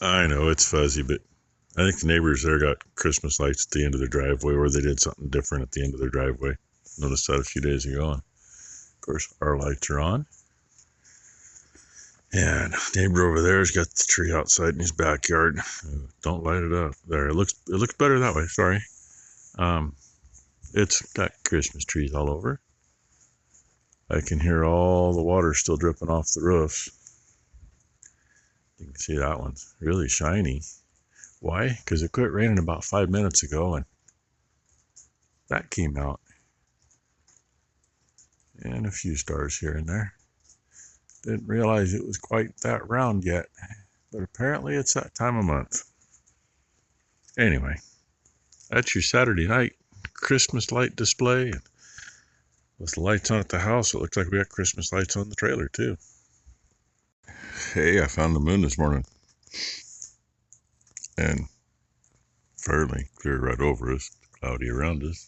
I know it's fuzzy, but I think the neighbors there got Christmas lights at the end of their driveway, or they did something different at the end of their driveway. Noticed that a few days ago, and of course our lights are on. And neighbor over there's got the tree outside in his backyard. Don't light it up. There, it looks better that way. Sorry. It's got Christmas trees all over. I can hear all the water still dripping off the roofs. You can see that one's really shiny. Why? Because it quit raining about 5 minutes ago, and that came out. And a few stars here and there. Didn't realize it was quite that round yet, but apparently it's that time of month. Anyway, that's your Saturday night Christmas light display. And with the lights on at the house, it looks like we got Christmas lights on the trailer too. Hey, I found the moon this morning, and fairly clear right over us, cloudy around us.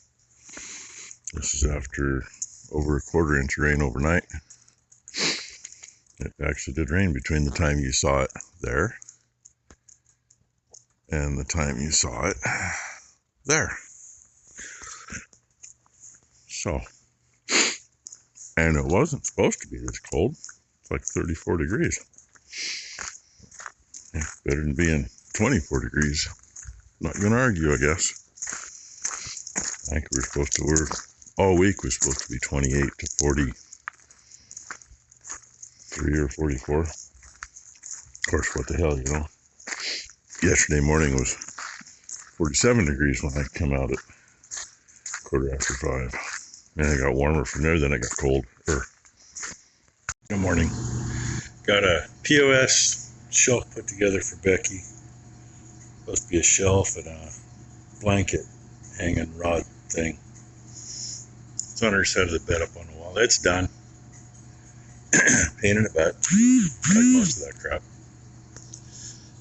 This is after over a quarter-inch rain overnight. It actually did rain between the time you saw it there and the time you saw it there. So, and it wasn't supposed to be this cold. It's like 34 degrees. Yeah, better than being 24 degrees. Not going to argue, I guess. I think we're supposed to work all week. Was supposed to be 28 to 43 or 44. Of course, what the hell, you know. Yesterday morning was 47 degrees when I come out at 5:15. And it got warmer from there, then it got cold. Good morning. Got a POS shelf put together for Becky. Supposed to be a shelf and a blanket hanging rod thing. It's on her side of the bed up on the wall. It's done. Pain in the butt, like most of that crap.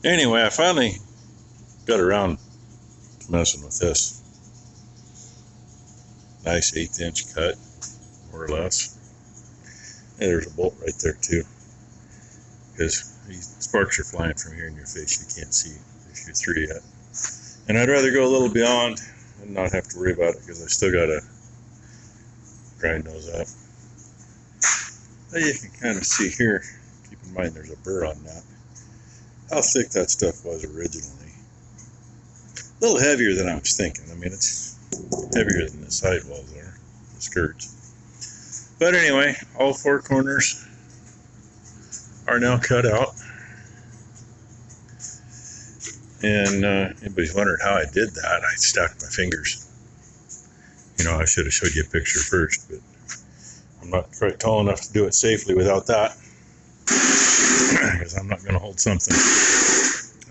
Anyway, I finally got around to messing with this. Nice 1/8" cut, more or less. And there's a bolt right there too, because sparks are flying from here in your face. You can't see issue 3 yet. And I'd rather go a little beyond and not have to worry about it, because I still got to grind those up. You can kind of see here, keep in mind there's a burr on that, how thick that stuff was originally. A little heavier than I was thinking. I mean, it's heavier than the sidewalls are, the skirts. But anyway, all 4 corners are now cut out. And anybody's wondered how I did that. I stacked my fingers. You know, I should have showed you a picture first, but I'm not quite tall enough to do it safely without that, because I'm not going to hold something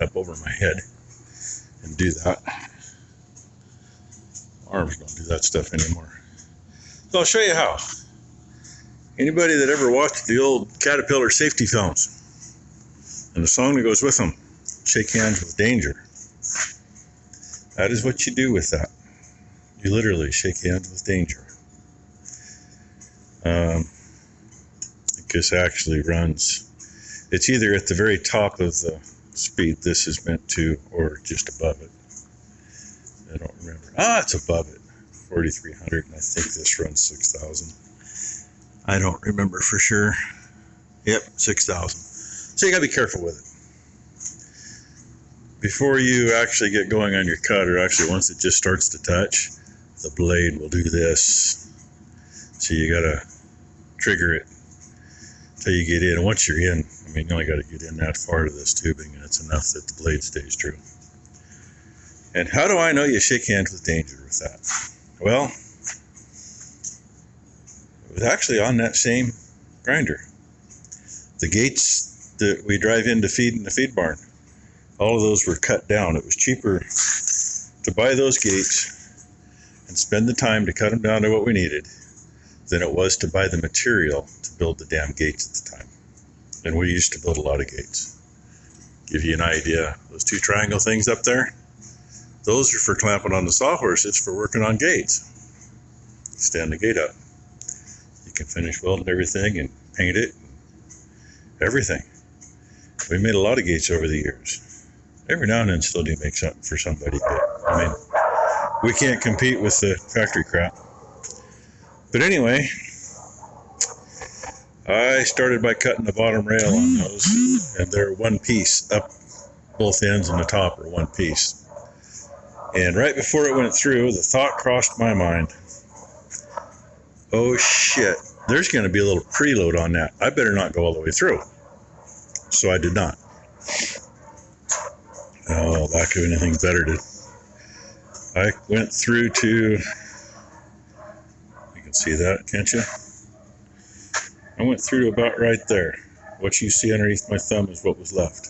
up over my head and do that. Arms don't do that stuff anymore. So I'll show you how. Anybody that ever watched the old Caterpillar safety films and the song that goes with them, Shake Hands with Danger, that is what you do with that. You literally shake hands with danger. This actually runs, it's either at the very top of the speed this is meant to, or just above it. I don't remember. It's above it, 4,300, and I think this runs 6,000. I don't remember for sure. Yep, 6,000. So you gotta be careful with it. Before you actually get going on your cut, or actually once it just starts to touch, the blade will do this. So you gotta trigger it until you get in. And once you're in, I mean, you only got to get in that far to this tubing, and it's enough that the blade stays true. And how do I know you shake hands with danger with that? Well, it was actually on that same grinder. The gates that we drive in to feed in the feed barn, all of those were cut down. It was cheaper to buy those gates and spend the time to cut them down to what we needed than it was to buy the material to build the damn gates at the time. And we used to build a lot of gates. Give you an idea, those 2 triangle things up there, those are for clamping on the sawhorse. It's for working on gates. Stand the gate up. You can finish welding everything and paint it, everything. We made a lot of gates over the years. Every now and then still do make something for somebody, but I mean, we can't compete with the factory crap. But anyway, I started by cutting the bottom rail on those, and they're one piece up, both ends and the top are one piece. And right before it went through, the thought crossed my mind, oh shit, there's going to be a little preload on that. I better not go all the way through. So I did not. Oh, lack of anything better to... I went through to... You can see that, can't you? I went through to about right there. What you see underneath my thumb is what was left.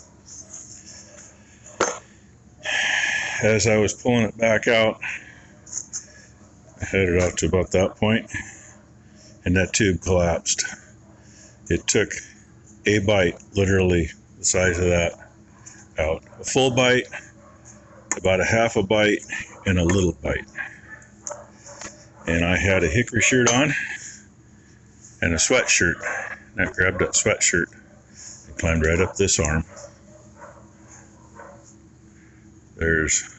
As I was pulling it back out, I headed out to about that point, and that tube collapsed. It took a bite, literally the size of that, out. A full bite, about a half a bite, and a little bite. And I had a hickory shirt on and a sweatshirt. And I grabbed that sweatshirt and climbed right up this arm. There's...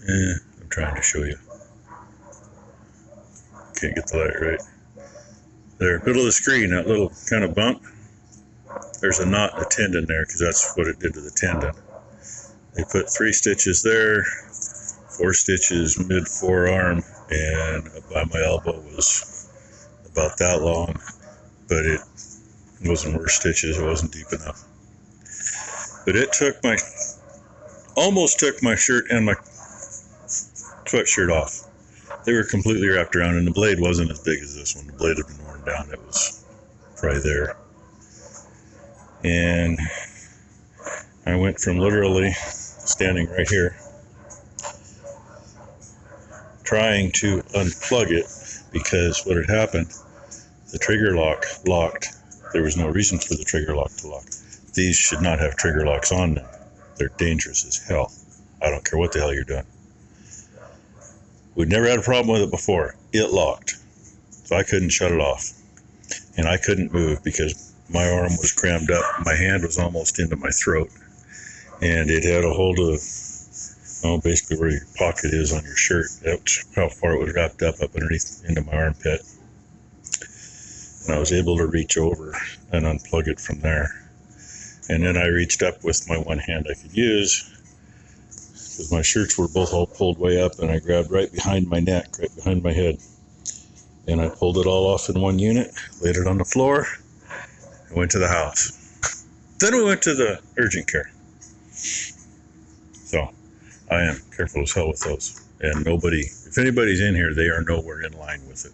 I'm trying to show you. Can't get the light right. There, middle of the screen, that little kind of bump, there's a knot in the tendon there because that's what it did to the tendon. They put 3 stitches there, 4 stitches mid forearm, and by my elbow was about that long, but it wasn't worse stitches, it wasn't deep enough. But it almost took my shirt and my sweatshirt off. They were completely wrapped around, and the blade wasn't as big as this one. The blade had been worn down. It was right there. And I went from literally standing right here, trying to unplug it, because what had happened, the trigger lock locked. There was no reason for the trigger lock to lock. These should not have trigger locks on them. They're dangerous as hell. I don't care what the hell you're doing. We'd never had a problem with it before. It locked. So I couldn't shut it off. And I couldn't move because my arm was crammed up. My hand was almost into my throat. And it had a hold of, basically where your pocket is on your shirt. That's how far it was wrapped up underneath into my armpit. And I was able to reach over and unplug it from there. And then I reached up with my one hand I could use, because my shirts were both all pulled way up, and I grabbed right behind my neck, right behind my head. And I pulled it all off in one unit, laid it on the floor, and went to the house. Then we went to the urgent care. So I am careful as hell with those. And nobody, if anybody's in here, they are nowhere in line with it.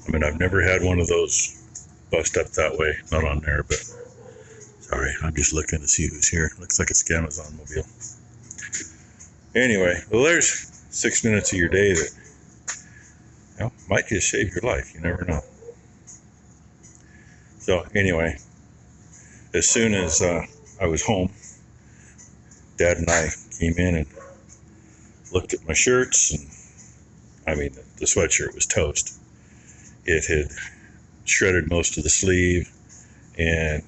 I mean, I've never had one of those bust up that way. Not on there, but sorry, I'm just looking to see who's here. Looks like it's Amazon mobile. Anyway, well, there's 6 minutes of your day that, might just save your life. You never know. So anyway, as soon as I was home, Dad and I came in and looked at my shirts, and the sweatshirt was toast. It had shredded most of the sleeve, and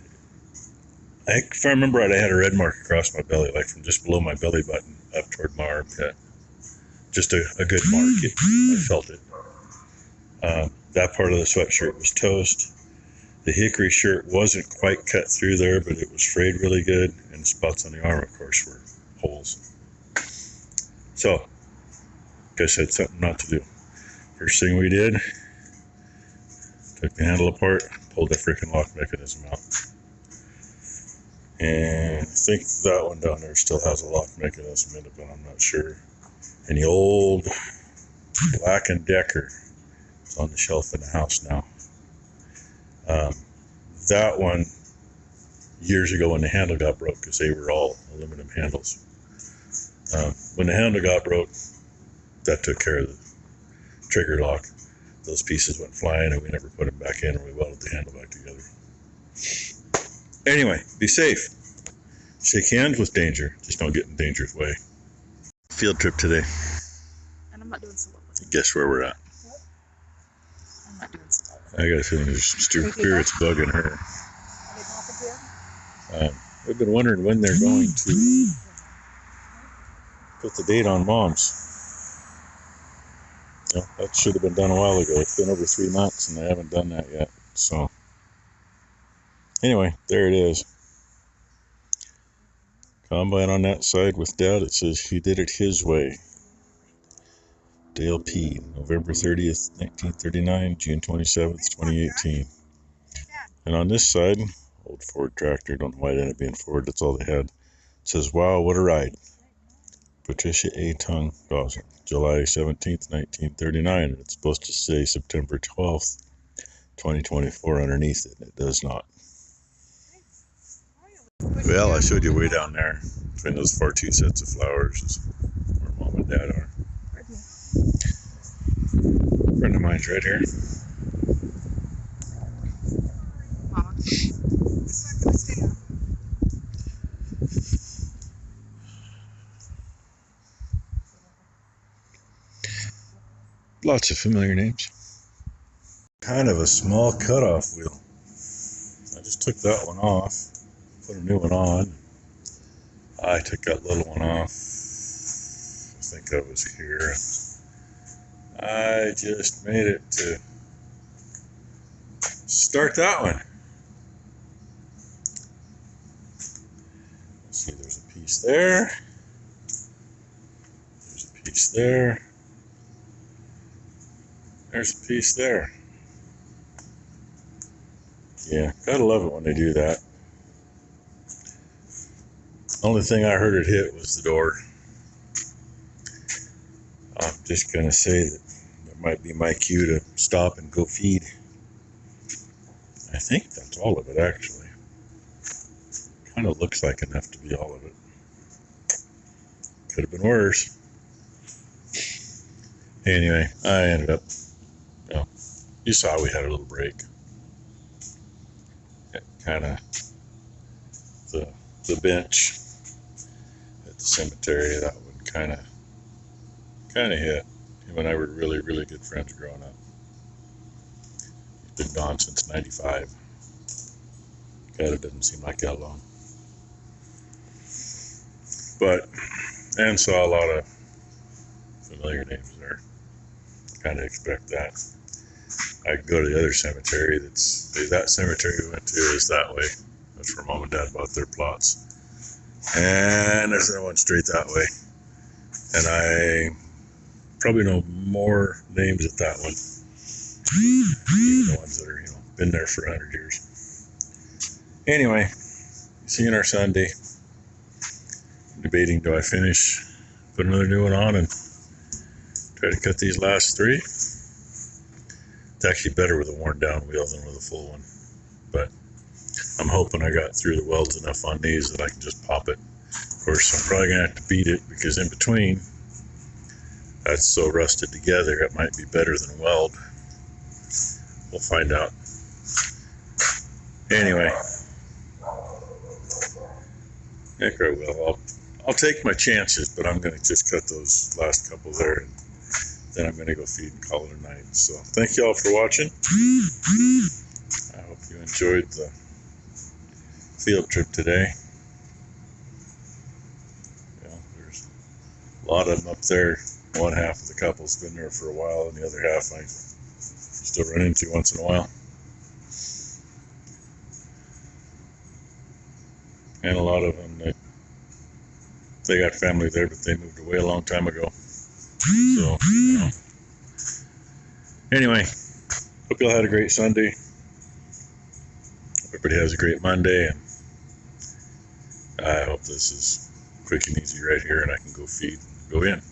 if I remember right, I had a red mark across my belly, like from just below my belly button up toward my armpit. Just a good mark. I felt it. That part of the sweatshirt was toast. The hickory shirt wasn't quite cut through there, but it was frayed really good, and the spots on the arm, of course, were holes. So, like I said, something not to do. First thing we did, took the handle apart, pulled the freaking lock mechanism out. And I think that one down there still has a lock mechanism in it, but I'm not sure. And the old Black & Decker is on the shelf in the house now. That one, years ago when the handle got broke, because they were all aluminum handles. When the handle got broke, that took care of the trigger lock. Those pieces went flying, and we never put them back in, or we welded the handle back together. Anyway, be safe. Shake hands with danger. Just don't get in danger's way. Field trip today. And I'm not doing so well with it. Guess where we're at? What? I'm not doing so well with it. I got a feeling there's some spirits bugging her. Are they popping here? We've been wondering when they're going to put the date on Mom's. You know, that should have been done a while ago. It's been over 3 months and they haven't done that yet. So anyway, there it is. Combine on that side with Dad. It says he did it his way. Dale P. November 30th, 1939, June 27th, 2018. And on this side, old Ford tractor. Don't know why it ended up being Ford. That's all they had. It says, wow, what a ride. Patricia A. Tung Dawson, July 17th, 1939. And it's supposed to say September 12th, 2024 underneath it. And it does not. Well, I showed you way down there. Between those 2 sets of flowers is where Mom and Dad are. A friend of mine's right here. Lots of familiar names. Kind of a small cutoff wheel. I just took that one off, put a new one on. I took that little one off. I think I was here. I just made it to start that one. Let's see, there's a piece there. There's a piece there. There's a piece there. Yeah, gotta love it when they do that. Only thing I heard it hit was the door. I'm just gonna say that might be my cue to stop and go feed. I think that's all of it, actually. Kind of looks like enough to be all of it. Could have been worse. Anyway, I ended up, well, you saw we had a little break. Kind of the bench at the cemetery, that one kind of hit. Him and I were really, really good friends growing up. He's been gone since '95. God, it doesn't seem like that long. But, and saw a lot of familiar names there. Kind of expect that. I could go to the other cemetery. That cemetery we went to is that way. That's where Mom and Dad bought their plots. And there's another one straight that way. And I probably know more names at that one. Even the ones that are, been there for 100 years. Anyway, seeing our Sunday. Debating, do I finish, put another new one on and try to cut these last 3? It's actually better with a worn down wheel than with a full one. But I'm hoping I got through the welds enough on these that I can just pop it. Of course, I'm probably going to have to beat it because in between, that's so rusted together, it might be better than weld. We'll find out. Anyway, I think I will. I'll take my chances, but I'm going to just cut those last couple there, and then I'm going to go feed and call it a night. So thank you all for watching. I hope you enjoyed the field trip today. There's a lot of them up there. One half of the couple's been there for a while, and the other half I still run into once in a while. And a lot of them, they got family there, but they moved away a long time ago. So, Anyway, hope you all had a great Sunday. Hope everybody has a great Monday, and I hope this is quick and easy right here, and I can go feed and go in.